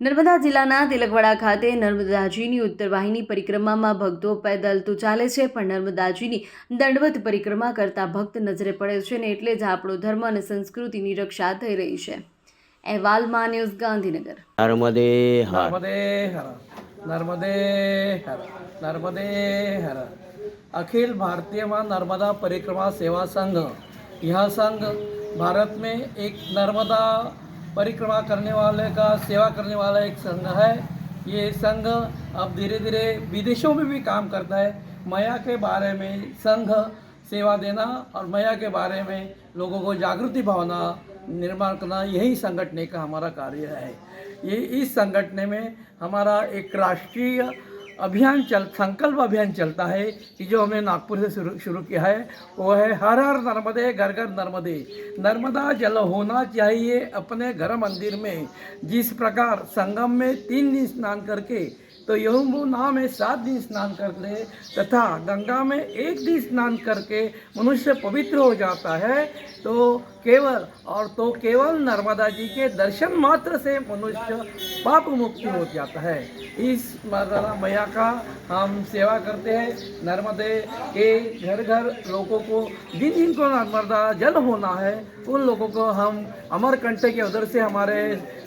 નર્મદા જિલ્લાના તિલકવાડા ખાતે નર્મદાજીની ઉત્તર વાહિની પરિક્રમામાં ભક્તો પેદલ તો ચાલે છે, પણ નર્મદાજીની દંડવત પરિક્રમા કરતા ભક્ત નજરે પડે છે ને એટલે જ આપણો ધર્મ અને સંસ્કૃતિની રક્ષા થઈ રહી છે. અહેવાલમાં ન્યૂઝ ગાંધીનગર. नर्मदे हर नर्मदे हर नर्मदे हर नर्मदे हर अखिल भारतीय मां नर्मदा परिक्रमा सेवा संघ, यह संघ भारत में एक नर्मदा परिक्रमा करने वाले का सेवा करने वाला एक संघ है। ये संघ अब धीरे धीरे विदेशों में भी काम करता है। मैया के बारे में संघ सेवा देना और मैया के बारे में लोगों को जागृति भावना निर्माण करना, यही संगठन का हमारा कार्य है। ये इस संगठन में हमारा एक राष्ट्रीय अभियान संकल्प अभियान चलता है कि जो हमने नागपुर से शुरू किया है, वो है हर हर नर्मदे घर घर नर्मदे। नर्मदा जल होना चाहिए अपने घर मंदिर में। जिस प्रकार संगम में 3 दिन स्नान करके तो यमुना में 7 दिन स्नान कर ले, तथा गंगा में 1 दिन स्नान करके मनुष्य पवित्र हो जाता है, तो केवल नर्मदा जी के दर्शन मात्र से मनुष्य पाप मुक्ति हो जाता है। इस मैया का हम सेवा करते हैं। नर्मदे के घर घर लोगों को जिन जिनको नर्मदा जल होना है, उन लोगों को हम अमरकंटक के उधर से हमारे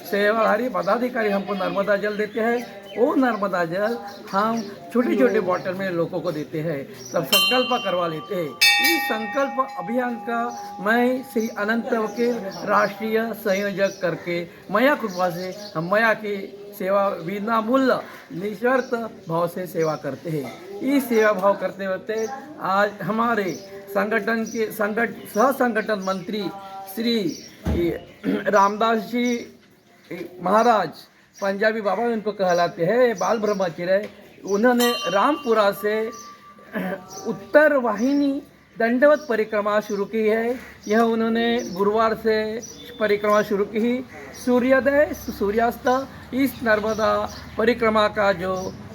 सेवाधारी पदाधिकारी हमको नर्मदा जल देते हैं। वो नर्मदा जल हम छोटी छोटी बॉटल में लोगों को देते हैं, सब संकल्प करवा लेते हैं। इस संकल्प अभियान का मैं श्री अनंत वकील राष्ट्रीय संयोजक करके मैया कृपा से हम मैया की सेवा बिना मूल्य निस्वार्थ भाव से सेवा करते हैं। इस सेवा भाव करते होते आज हमारे संगठन के सह संगठन मंत्री श्री रामदास जी महाराज, पंजाबी बाबा इनको कहलाते हैं, बाल ब्रह्मचारी, उन्होंने रामपुरा से उत्तर वाहिनी दंडवत परिक्रमा शुरू की है। यह उन्होंने गुरुवार से परिक्रमा शुरू की। सूर्योदय सूर्यास्त इस नर्मदा परिक्रमा का जो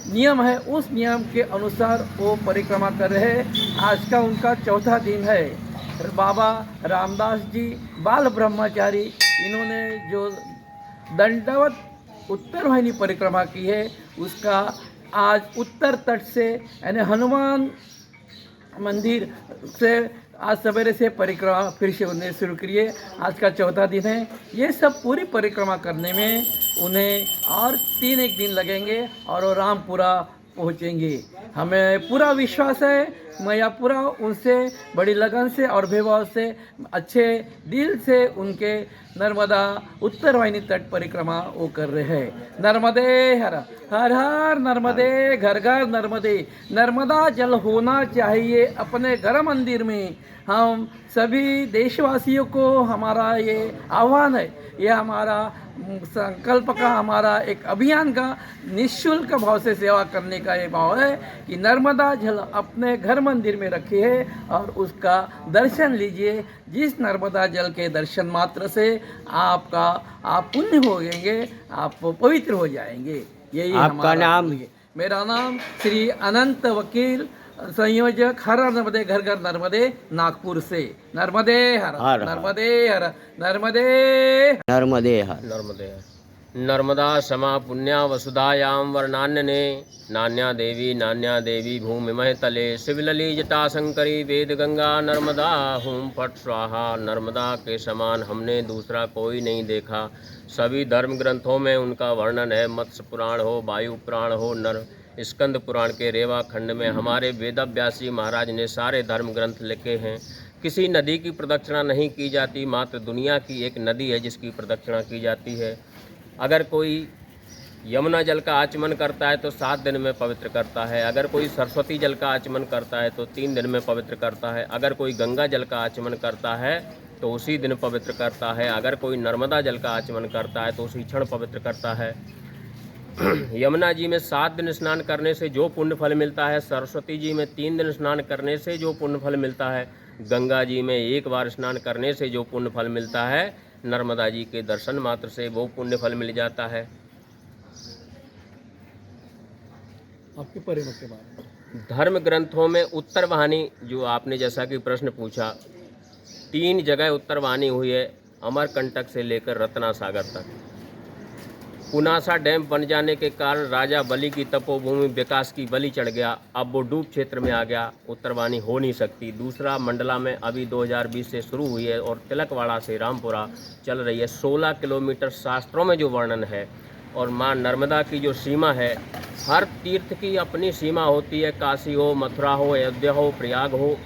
नियम है, उस नियम के अनुसार वो परिक्रमा कर रहे हैं। आज का उनका चौथा दिन है। बाबा रामदास जी बाल ब्रह्मचारी, इन्होंने जो दंडवत उत्तर वाहिनी परिक्रमा की है, उसका आज उत्तर तट से यानी हनुमान मंदिर से आज सवेरे से परिक्रमा फिर से उन्हें शुरू करिए। आज का चौथा दिन है। ये सब पूरी परिक्रमा करने में उन्हें और 3 दिन लगेंगे और वो रामपुरा पहुँचेंगे। हमें पूरा विश्वास है, मैया पूरा उनसे बड़ी लगन से और वैभव से अच्छे दिल से उनके नर्मदा उत्तर वाहिनी तट परिक्रमा वो कर रहे हैं। नर्मदे हर हर हर नर्मदे घर घर नर्मदे। नर्मदा जल होना चाहिए अपने घर मंदिर में। हम सभी देशवासियों को हमारा ये आह्वान है, ये हमारा संकल्प का, हमारा एक अभियान का निःशुल्क भाव से सेवा करने का ये भाव है कि नर्मदा जल अपने घर मंदिर में रखिए और उसका दर्शन लीजिए। जिस नर्मदा जल के दर्शन मात्र से आप पुण्य हो जाएंगे, आप पवित्र हो जाएंगे। यही आपका नाम? मेरा नाम श्री अनंत वकील, संयोजक हर नर्मदे घर घर नर्मदे, नागपुर से। नर्मदे हर नर्मदे हर नर्मदे नर्मदे हर नर्मदे नर्मदा समा पुण्या वसुधायां वर्णान्यने नान्या देवी भूमिमय तले शिवलली जटा शंकरी वेद गंगा नर्मदा हूं फट स्वाहा। नर्मदा के समान हमने दूसरा कोई नहीं देखा। सभी धर्म ग्रंथों में उनका वर्णन है। मत्स्य पुराण हो, वायु पुराण हो, स्कंद पुराण के रेवा खंड में हमारे वेदव्यासी महाराज ने सारे धर्म ग्रंथ लिखे हैं। किसी नदी की प्रदक्षिणा नहीं की जाती, मात्र दुनिया की एक नदी है जिसकी प्रदक्षिणा की जाती है। अगर कोई यमुना जल का आचमन करता है तो 7 दिन में पवित्र करता है। अगर कोई सरस्वती जल का आचमन करता है तो 3 दिन में पवित्र करता है। अगर कोई गंगा जल का आचमन करता है तो उसी दिन पवित्र करता है। अगर कोई नर्मदा जल का आचमन करता है तो उसी क्षण पवित्र करता है। यमुना जी में 7 दिन स्नान करने से जो पुण्य फल मिलता है, सरस्वती जी में 3 दिन स्नान करने से जो पुण्य फल मिलता है, गंगा जी में 1 बार स्नान करने से जो पुण्य फल मिलता है, नर्मदा जी के दर्शन मात्र से वो पुण्य फल मिल जाता है। आपके परिवार के बारे में धर्म ग्रंथों में उत्तर वाहिनी, जो आपने जैसा कि प्रश्न पूछा, 3 जगह उत्तर वाहिनी हुई है, अमरकंटक से लेकर रत्ना सागर तक। पुनासा डैम बन जाने के कारण राजा बलि की तपोभूमि विकास की बलि चढ़ गया, अब वो डूब क्षेत्र में आ गया, उत्तरवाणी हो नहीं सकती। दूसरा, मंडला में अभी 2020 से शुरू हुई है और तिलकवाड़ा से रामपुरा चल रही है। 16 किलोमीटर शास्त्रों में जो वर्णन है, और माँ नर्मदा की जो सीमा है, हर तीर्थ की अपनी सीमा होती है। काशी हो, मथुरा हो, अयोध्या हो, प्रयाग हो।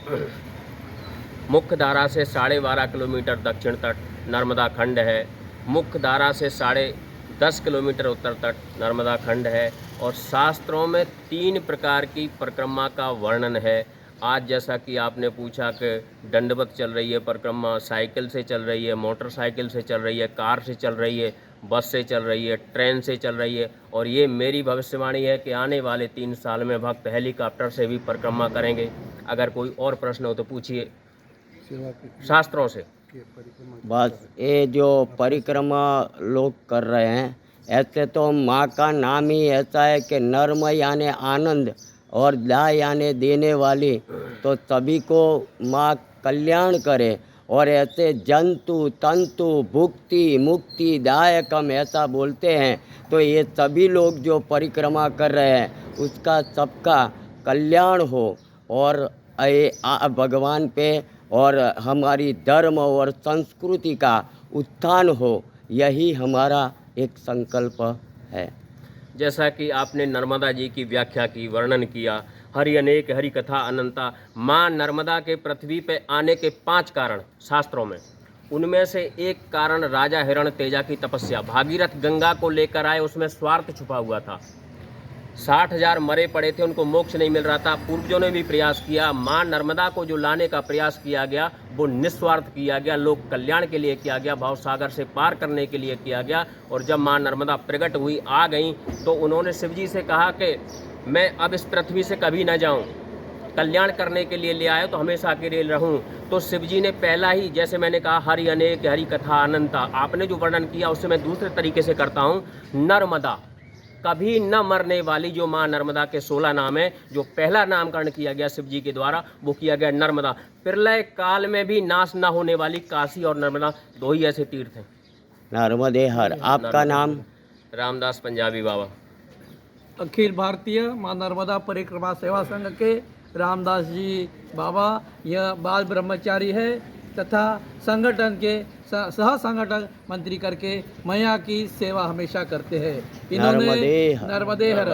मुख्य धारा से 12.5 किलोमीटर दक्षिण तट नर्मदा खंड है, मुख्य धारा से 10.5 किलोमीटर उत्तर तट नर्मदा खंड है। और शास्त्रों में 3 प्रकार की परिक्रमा का वर्णन है। आज जैसा कि आपने पूछा कि दंडवत चल रही है परिक्रमा, साइकिल से चल रही है, मोटरसाइकिल से चल रही है, कार से चल रही है, बस से चल रही है, ट्रेन से चल रही है। और ये मेरी भविष्यवाणी है कि आने वाले 3 साल में भक्त हेलीकॉप्टर से भी परिक्रमा करेंगे। अगर कोई और प्रश्न हो तो पूछिए शास्त्रों से। बस ये जो परिक्रमा लोग कर रहे हैं, ऐसे तो माँ का नाम ही ऐसा है कि नर्म यानी आनंद और दा यानी देने वाली, तो सभी को माँ कल्याण करे। और ऐसे जंतु तंतु भुक्ति मुक्ति दायकम ऐसा बोलते हैं, तो ये सभी लोग जो परिक्रमा कर रहे हैं उसका सबका कल्याण हो और भगवान पे और हमारी धर्म और संस्कृति का उत्थान हो, यही हमारा एक संकल्प है। जैसा कि आपने नर्मदा जी की व्याख्या की, वर्णन किया, हरि अनेक हरि कथा अनंता। माँ नर्मदा के पृथ्वी पे आने के 5 कारण शास्त्रों में, उनमें से एक कारण राजा हिरण तेजा की तपस्या। भागीरथ गंगा को लेकर आए, उसमें स्वार्थ छुपा हुआ था। 60,000 मरे पड़े थे, उनको मोक्ष नहीं मिल रहा था। पूर्वजों ने भी प्रयास किया। माँ नर्मदा को जो लाने का प्रयास किया गया वो निस्वार्थ किया गया, लोक कल्याण के लिए किया गया, भाव सागर से पार करने के लिए किया गया। और जब माँ नर्मदा प्रकट हुई, आ गई, तो उन्होंने शिव जी से कहा कि मैं अब इस पृथ्वी से कभी न जाऊं, कल्याण करने के लिए ले आए तो हमेशा के लिए रहूं। तो शिव जी ने पहला ही, जैसे मैंने कहा हरि अनेक हरि कथा अनंता, आपने जो वर्णन किया उससे मैं दूसरे तरीके से करता हूं। नर्मदा, कभी न मरने वाली, जो माँ नर्मदा के 16 नाम है, जो पहला नामकरण किया गया शिव जी के द्वारा वो किया गया नर्मदा। प्रलय काल में भी नाश न होने वाली काशी और नर्मदा 2 ही ऐसे तीर्थ हैं। नर्मदे हर। आपका नाम? रामदास पंजाबी बाबा। अखिल भारतीय माँ नर्मदा परिक्रमा सेवा संघ के रामदास जी बाबा यह बाल ब्रह्मचारी है तथा संगठन के सह संगठन मंत्री करके मैया की सेवा हमेशा करते हैं। इन्होंने नर्मदे हर। नर्मदे हर।